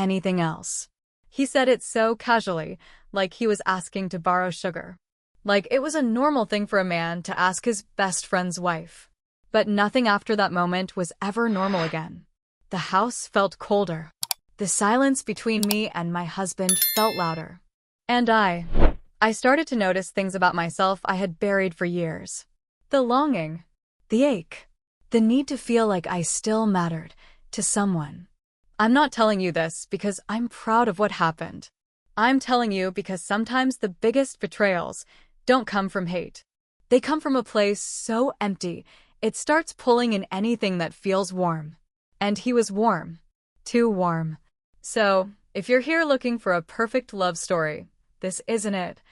anything else. He said it so casually, like he was asking to borrow sugar. Like it was a normal thing for a man to ask his best friend's wife. But nothing after that moment was ever normal again. The house felt colder. The silence between me and my husband felt louder. And I started to notice things about myself I had buried for years. The longing, the ache, the need to feel like I still mattered to someone. I'm not telling you this because I'm proud of what happened. I'm telling you because sometimes the biggest betrayals don't come from hate. They come from a place so empty, it starts pulling in anything that feels warm. And he was warm. Too warm. So, if you're here looking for a perfect love story, this isn't it.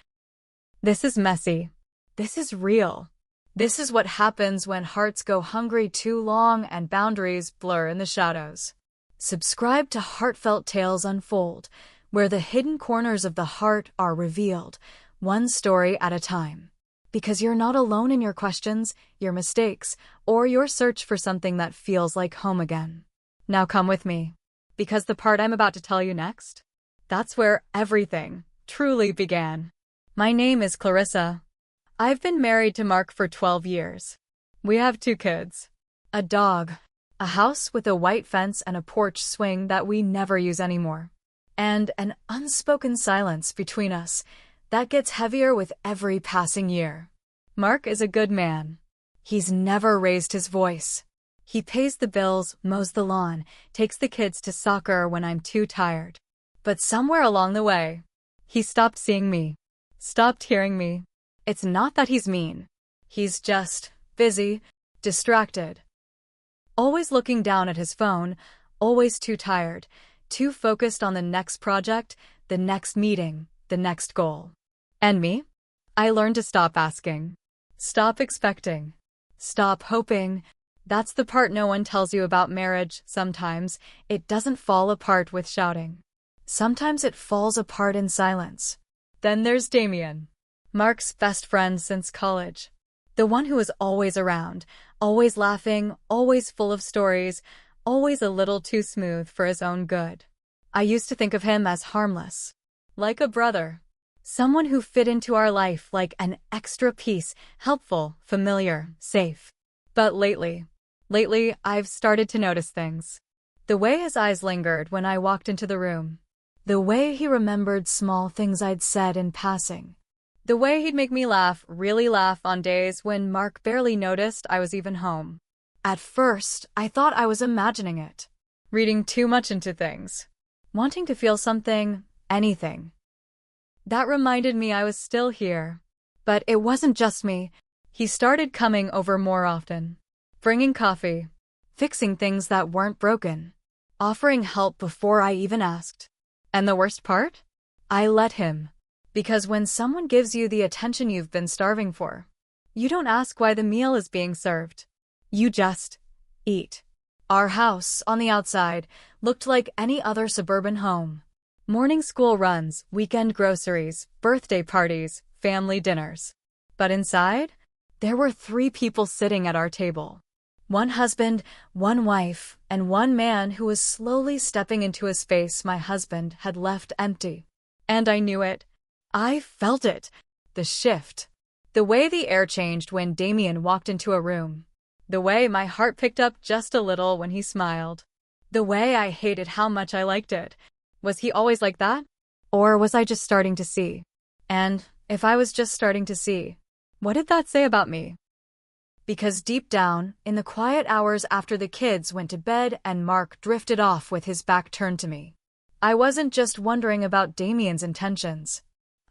This is messy. This is real. This is what happens when hearts go hungry too long and boundaries blur in the shadows. Subscribe to Heartfelt Tales Unfold, where the hidden corners of the heart are revealed, one story at a time. Because you're not alone in your questions, your mistakes, or your search for something that feels like home again. Now come with me, because the part I'm about to tell you next, that's where everything truly began. My name is Clarissa. I've been married to Mark for 12 years. We have 2 kids, a dog, a house with a white fence and a porch swing that we never use anymore, and an unspoken silence between us that gets heavier with every passing year. Mark is a good man. He's never raised his voice. He pays the bills, mows the lawn, takes the kids to soccer when I'm too tired. But somewhere along the way, he stopped seeing me, stopped hearing me. It's not that he's mean. He's just busy, distracted. Always looking down at his phone, always too tired, too focused on the next project, the next meeting, the next goal. And me? I learned to stop asking. Stop expecting. Stop hoping. That's the part no one tells you about marriage. Sometimes it doesn't fall apart with shouting. Sometimes it falls apart in silence. Then there's Damien, Mark's best friend since college. The one who was always around, always laughing, always full of stories, always a little too smooth for his own good. I used to think of him as harmless, like a brother. Someone who fit into our life like an extra piece, helpful, familiar, safe. But lately, I've started to notice things. The way his eyes lingered when I walked into the room. The way he remembered small things I'd said in passing. The way he'd make me laugh, really laugh on days when Mark barely noticed I was even home. At first, I thought I was imagining it. Reading too much into things. Wanting to feel something, anything. That reminded me I was still here. But it wasn't just me. He started coming over more often. Bringing coffee. Fixing things that weren't broken. Offering help before I even asked. And the worst part? I let him. Because when someone gives you the attention you've been starving for, you don't ask why the meal is being served. You just eat. Our house, on the outside, looked like any other suburban home. Morning school runs, weekend groceries, birthday parties, family dinners. But inside, there were 3 people sitting at our table. 1 husband, 1 wife, and 1 man who was slowly stepping into a space my husband had left empty. And I knew it. I felt it. The shift. The way the air changed when Damien walked into a room. The way my heart picked up just a little when he smiled. The way I hated how much I liked it. Was he always like that? Or was I just starting to see? And if I was just starting to see, what did that say about me? Because deep down, in the quiet hours after the kids went to bed and Mark drifted off with his back turned to me, I wasn't just wondering about Damien's intentions.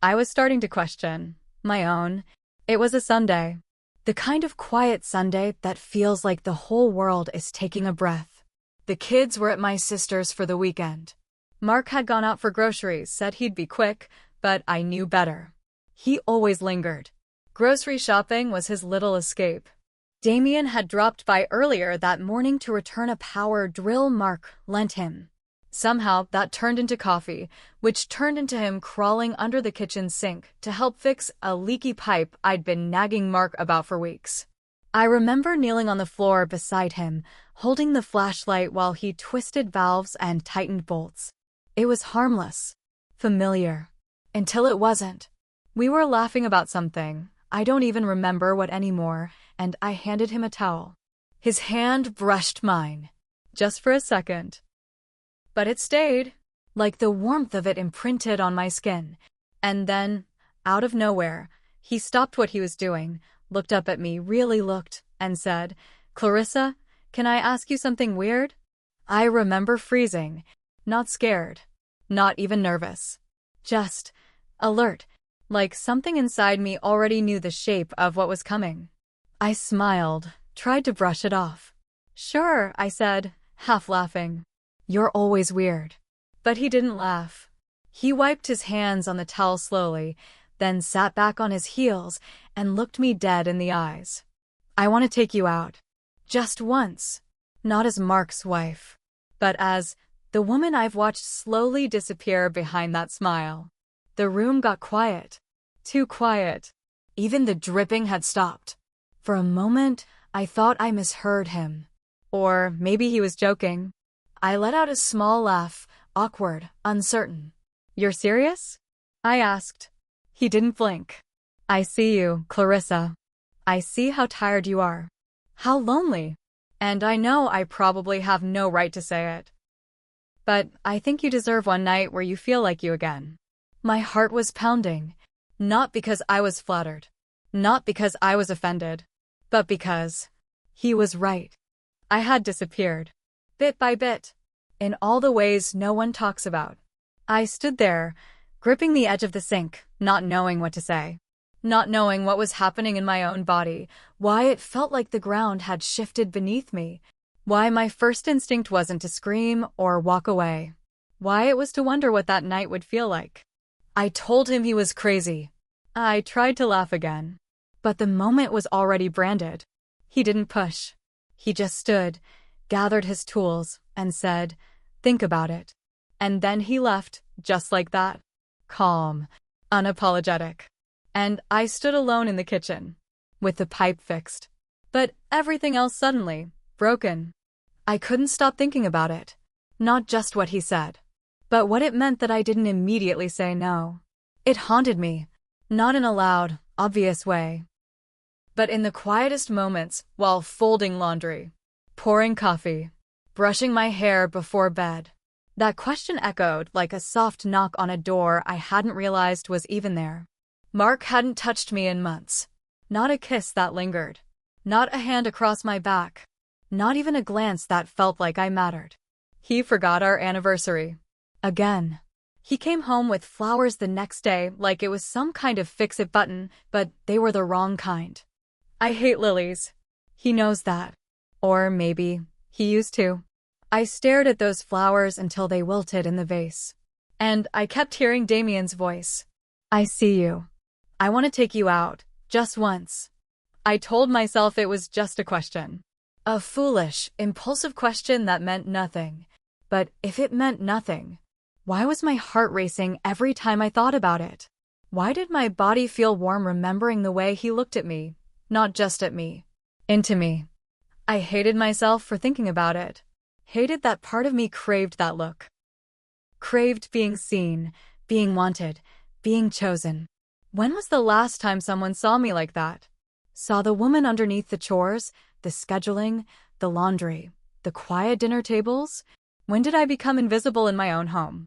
I was starting to question my own. It was a Sunday. The kind of quiet Sunday that feels like the whole world is taking a breath. The kids were at my sister's for the weekend. Mark had gone out for groceries, said he'd be quick, but I knew better. He always lingered. Grocery shopping was his little escape. Damien had dropped by earlier that morning to return a power drill Mark lent him. Somehow, that turned into coffee, which turned into him crawling under the kitchen sink to help fix a leaky pipe I'd been nagging Mark about for weeks. I remember kneeling on the floor beside him, holding the flashlight while he twisted valves and tightened bolts. It was harmless, familiar, until it wasn't. We were laughing about something, I don't even remember what anymore, and I handed him a towel. His hand brushed mine, just for a second. But it stayed, like the warmth of it imprinted on my skin. And then, out of nowhere, he stopped what he was doing, looked up at me, really looked, and said, "Clarissa, can I ask you something weird?" I remember freezing, not scared, not even nervous. Just alert, like something inside me already knew the shape of what was coming. I smiled, tried to brush it off. "Sure," I said, half laughing. "You're always weird." But he didn't laugh. He wiped his hands on the towel slowly, then sat back on his heels and looked me dead in the eyes. "I want to take you out. Just once. Not as Mark's wife, but as the woman I've watched slowly disappear behind that smile." The room got quiet. Too quiet. Even the dripping had stopped. For a moment, I thought I misheard him. Or maybe he was joking. I let out a small laugh, awkward, uncertain. "You're serious?" I asked. He didn't blink. "I see you, Clarissa. I see how tired you are. How lonely. And I know I probably have no right to say it. But I think you deserve one night where you feel like you again." My heart was pounding. Not because I was flattered. Not because I was offended. But because he was right. I had disappeared. Bit by bit. In all the ways no one talks about. I stood there, gripping the edge of the sink, not knowing what to say. Not knowing what was happening in my own body, why it felt like the ground had shifted beneath me, why my first instinct wasn't to scream or walk away, why it was to wonder what that night would feel like. I told him he was crazy. I tried to laugh again. But the moment was already branded. He didn't push. He just stood, gathered his tools, and said, "Think about it." And then he left, just like that. Calm, unapologetic. And I stood alone in the kitchen, with the pipe fixed. But everything else suddenly, broken. I couldn't stop thinking about it. Not just what he said, but what it meant that I didn't immediately say no. It haunted me, not in a loud, obvious way, but in the quietest moments while folding laundry, pouring coffee, brushing my hair before bed. That question echoed like a soft knock on a door I hadn't realized was even there. Mark hadn't touched me in months. Not a kiss that lingered. Not a hand across my back. Not even a glance that felt like I mattered. He forgot our anniversary. Again. He came home with flowers the next day like it was some kind of fix-it button, but they were the wrong kind. I hate lilies. He knows that. Or maybe he used to. I stared at those flowers until they wilted in the vase. And I kept hearing Damien's voice. "I see you. I want to take you out, just once." I told myself it was just a question. A foolish, impulsive question that meant nothing. But if it meant nothing, why was my heart racing every time I thought about it? Why did my body feel warm remembering the way he looked at me, not just at me, into me? I hated myself for thinking about it. Hated that part of me craved that look. Craved being seen, being wanted, being chosen. When was the last time someone saw me like that? Saw the woman underneath the chores, the scheduling, the laundry, the quiet dinner tables? When did I become invisible in my own home?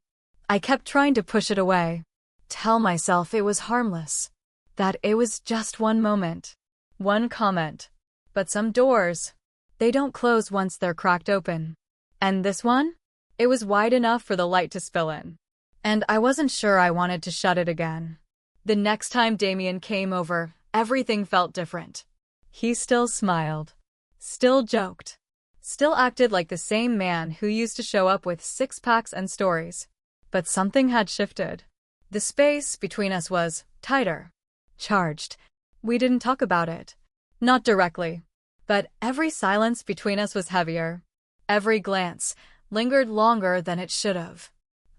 I kept trying to push it away. Tell myself it was harmless. That it was just one moment. One comment. But some doors, they don't close once they're cracked open. And this one? It was wide enough for the light to spill in. And I wasn't sure I wanted to shut it again. The next time Damien came over, everything felt different. He still smiled. Still joked. Still acted like the same man who used to show up with six-packs and stories. But something had shifted. The space between us was tighter. Charged. We didn't talk about it. Not directly. But every silence between us was heavier. Every glance lingered longer than it should have.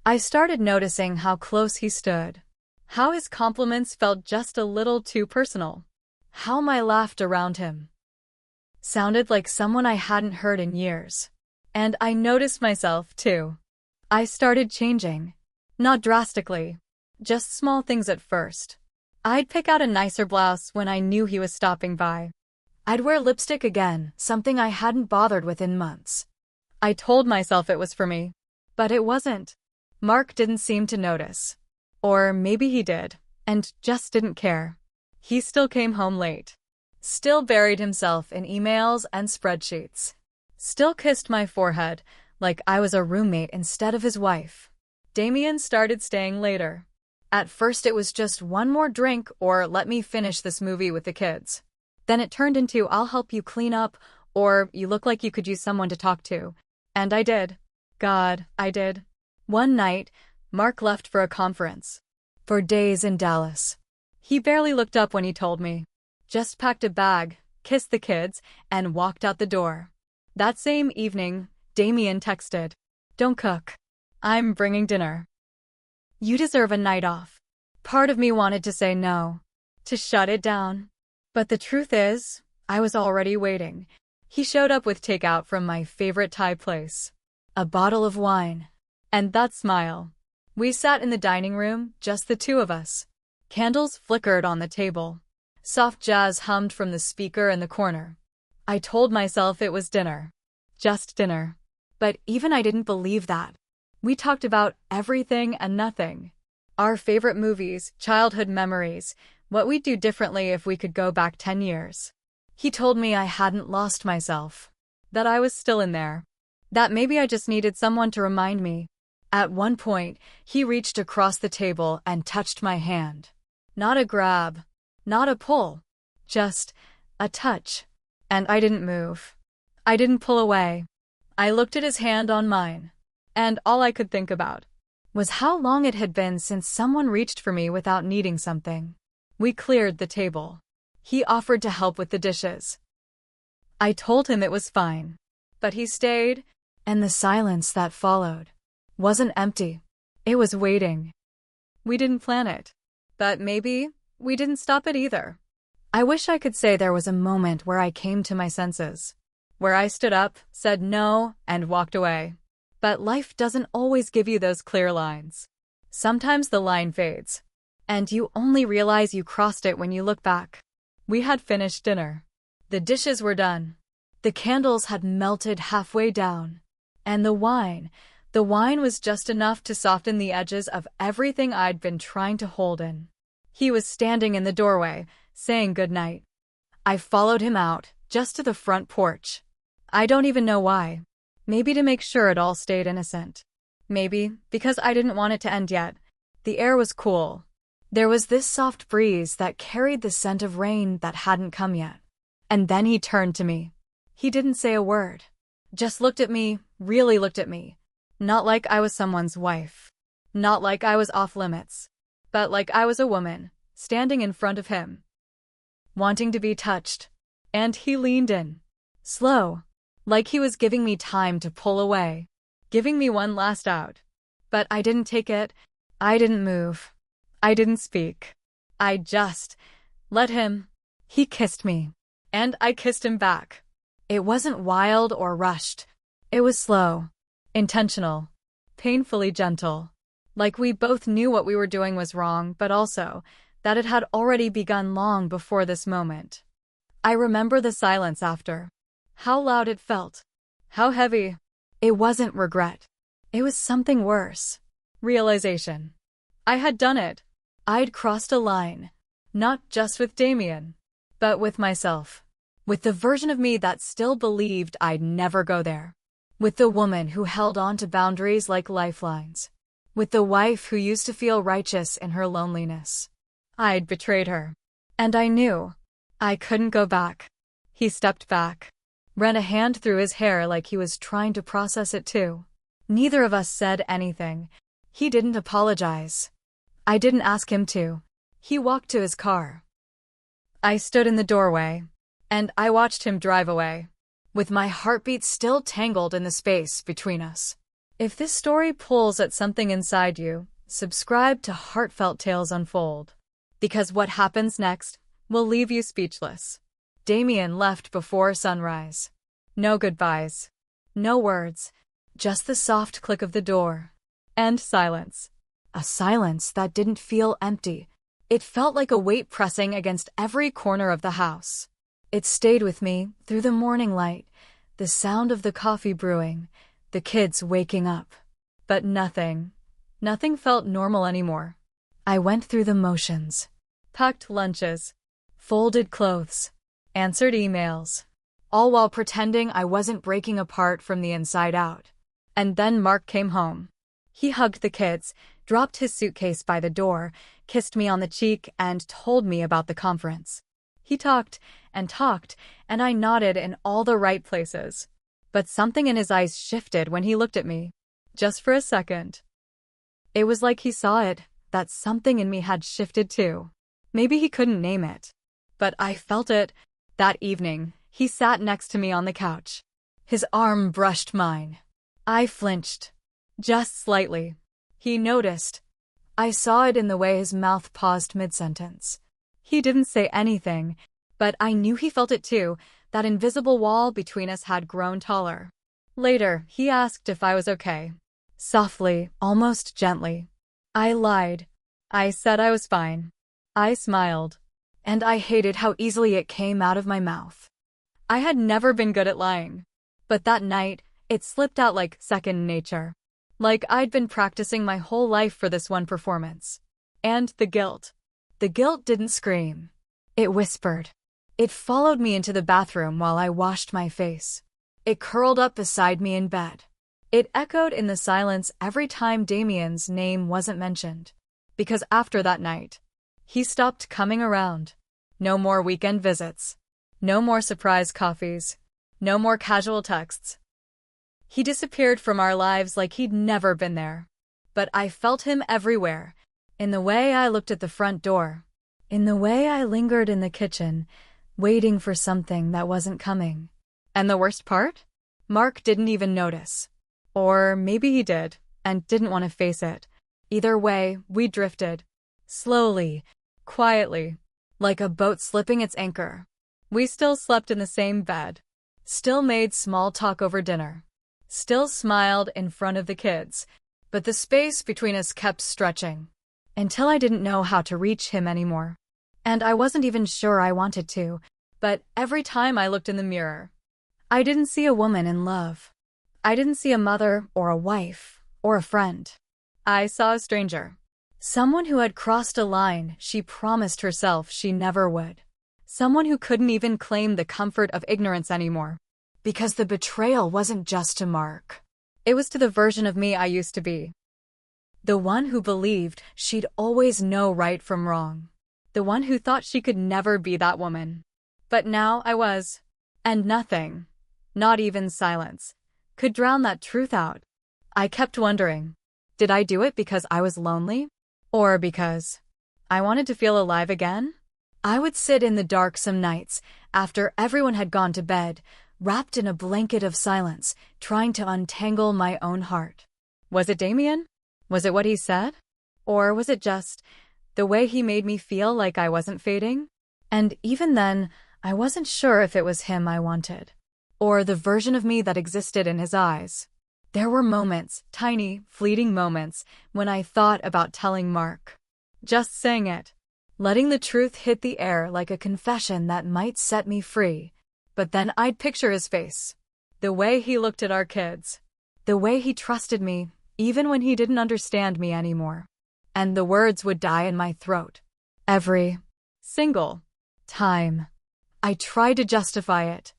I started noticing how close he stood. How his compliments felt just a little too personal. How my laugh around him sounded like someone I hadn't heard in years. And I noticed myself, too. I started changing. Not drastically. Just small things at first. I'd pick out a nicer blouse when I knew he was stopping by. I'd wear lipstick again, something I hadn't bothered with in months. I told myself it was for me. But it wasn't. Mark didn't seem to notice. Or maybe he did, and just didn't care. He still came home late. Still buried himself in emails and spreadsheets. Still kissed my forehead like I was a roommate instead of his wife. Damien started staying later. At first it was just one more drink or let me finish this movie with the kids. Then it turned into I'll help you clean up or you look like you could use someone to talk to. And I did. God, I did. One night, Mark left for a conference. For days in Dallas. He barely looked up when he told me. Just packed a bag, kissed the kids, and walked out the door. That same evening, Damien texted, "Don't cook. I'm bringing dinner. You deserve a night off." Part of me wanted to say no, to shut it down. But the truth is, I was already waiting. He showed up with takeout from my favorite Thai place. A bottle of wine. And that smile. We sat in the dining room, just the two of us. Candles flickered on the table. Soft jazz hummed from the speaker in the corner. I told myself it was dinner. Just dinner. But even I didn't believe that. We talked about everything and nothing. Our favorite movies, childhood memories, what we'd do differently if we could go back 10 years. He told me I hadn't lost myself. That I was still in there. That maybe I just needed someone to remind me. At one point, he reached across the table and touched my hand. Not a grab. Not a pull. Just a touch. And I didn't move. I didn't pull away. I looked at his hand on mine. And all I could think about was how long it had been since someone reached for me without needing something. We cleared the table. He offered to help with the dishes. I told him it was fine. But he stayed, and the silence that followed wasn't empty. It was waiting. We didn't plan it. But maybe we didn't stop it either. I wish I could say there was a moment where I came to my senses. Where I stood up, said no, and walked away. But life doesn't always give you those clear lines. Sometimes the line fades. And you only realize you crossed it when you look back. We had finished dinner. The dishes were done. The candles had melted halfway down. And the wine was just enough to soften the edges of everything I'd been trying to hold in. He was standing in the doorway, saying goodnight. I followed him out, just to the front porch. I don't even know why. Maybe to make sure it all stayed innocent. Maybe because I didn't want it to end yet. The air was cool. There was this soft breeze that carried the scent of rain that hadn't come yet. And then he turned to me. He didn't say a word. Just looked at me, really looked at me. Not like I was someone's wife. Not like I was off limits. But like I was a woman, standing in front of him. Wanting to be touched. And he leaned in. Slow. Like he was giving me time to pull away. Giving me one last out. But I didn't take it. I didn't move. I didn't speak. I just let him. He kissed me. And I kissed him back. It wasn't wild or rushed. It was slow. Intentional. Painfully gentle. Like we both knew what we were doing was wrong, but also that it had already begun long before this moment. I remember the silence after. How loud it felt. How heavy. It wasn't regret. It was something worse. Realization. I had done it. I'd crossed a line. Not just with Damien, but with myself. With the version of me that still believed I'd never go there. With the woman who held on to boundaries like lifelines. With the wife who used to feel righteous in her loneliness. I'd betrayed her. And I knew. I couldn't go back. He stepped back. Ran a hand through his hair like he was trying to process it too. Neither of us said anything. He didn't apologize. I didn't ask him to. He walked to his car. I stood in the doorway. And I watched him drive away. With my heartbeat still tangled in the space between us. If this story pulls at something inside you, subscribe to Heartfelt Tales Unfold. Because what happens next will leave you speechless. Damien left before sunrise. No goodbyes. No words. Just the soft click of the door. And silence. A silence that didn't feel empty. It felt like a weight pressing against every corner of the house. It stayed with me through the morning light, the sound of the coffee brewing, the kids waking up. But nothing felt normal anymore. I went through the motions. Packed lunches, folded clothes, answered emails, all while pretending I wasn't breaking apart from the inside out. And then Mark came home. He hugged the kids, dropped his suitcase by the door, kissed me on the cheek, and told me about the conference. He talked, and I nodded in all the right places. But something in his eyes shifted when he looked at me. Just for a second. It was like he saw it, that something in me had shifted too. Maybe he couldn't name it. But I felt it. That evening, he sat next to me on the couch. His arm brushed mine. I flinched. Just slightly. He noticed. I saw it in the way his mouth paused mid-sentence. He didn't say anything, but I knew he felt it too. That invisible wall between us had grown taller. Later, he asked if I was okay. Softly, almost gently. I lied. I said I was fine. I smiled. And I hated how easily it came out of my mouth. I had never been good at lying. But that night, it slipped out like second nature. Like I'd been practicing my whole life for this one performance. And the guilt. The guilt didn't scream. It whispered. It followed me into the bathroom while I washed my face. It curled up beside me in bed. It echoed in the silence every time Damien's name wasn't mentioned. Because after that night, he stopped coming around. No more weekend visits. No more surprise coffees. No more casual texts. He disappeared from our lives like he'd never been there. But I felt him everywhere. In the way I looked at the front door. In the way I lingered in the kitchen, waiting for something that wasn't coming. And the worst part? Mark didn't even notice. Or maybe he did, and didn't want to face it. Either way, we drifted. Slowly, quietly, like a boat slipping its anchor. We still slept in the same bed. Still made small talk over dinner. Still smiled in front of the kids. But the space between us kept stretching. Until I didn't know how to reach him anymore. And I wasn't even sure I wanted to. But every time I looked in the mirror, I didn't see a woman in love. I didn't see a mother or a wife or a friend. I saw a stranger. Someone who had crossed a line she promised herself she never would. Someone who couldn't even claim the comfort of ignorance anymore. Because the betrayal wasn't just to Mark. It was to the version of me I used to be. The one who believed she'd always know right from wrong. The one who thought she could never be that woman. But now I was. And nothing, not even silence, could drown that truth out. I kept wondering, did I do it because I was lonely? Or because I wanted to feel alive again? I would sit in the dark some nights, after everyone had gone to bed, wrapped in a blanket of silence, trying to untangle my own heart. Was it Damien? Was it what he said? Or was it just the way he made me feel like I wasn't fading? And even then, I wasn't sure if it was him I wanted. Or the version of me that existed in his eyes. There were moments, tiny, fleeting moments, when I thought about telling Mark. Just saying it. Letting the truth hit the air like a confession that might set me free. But then I'd picture his face. The way he looked at our kids. The way he trusted me, even when he didn't understand me anymore. And the words would die in my throat. Every single time. I tried to justify it.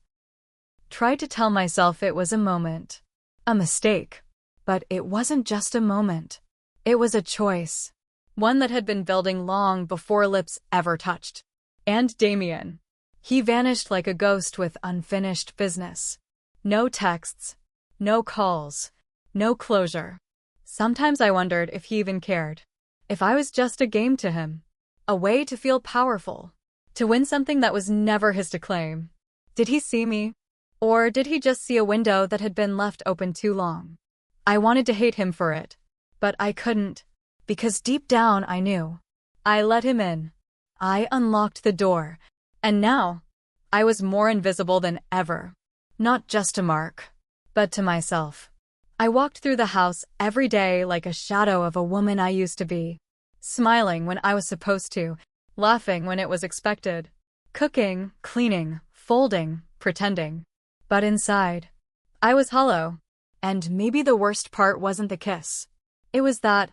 Tried to tell myself it was a moment. A mistake. But it wasn't just a moment. It was a choice. One that had been building long before lips ever touched. And Damien. He vanished like a ghost with unfinished business. No texts. No calls. No closure. Sometimes I wondered if he even cared. If I was just a game to him. A way to feel powerful. To win something that was never his to claim. Did he see me? Or did he just see a window that had been left open too long? I wanted to hate him for it. But I couldn't. Because deep down I knew. I let him in. I unlocked the door. And now, I was more invisible than ever. Not just to Mark, but to myself. I walked through the house every day like a shadow of a woman I used to be, smiling when I was supposed to, laughing when it was expected, cooking, cleaning, folding, pretending. But inside, I was hollow. And maybe the worst part wasn't the kiss. It was that,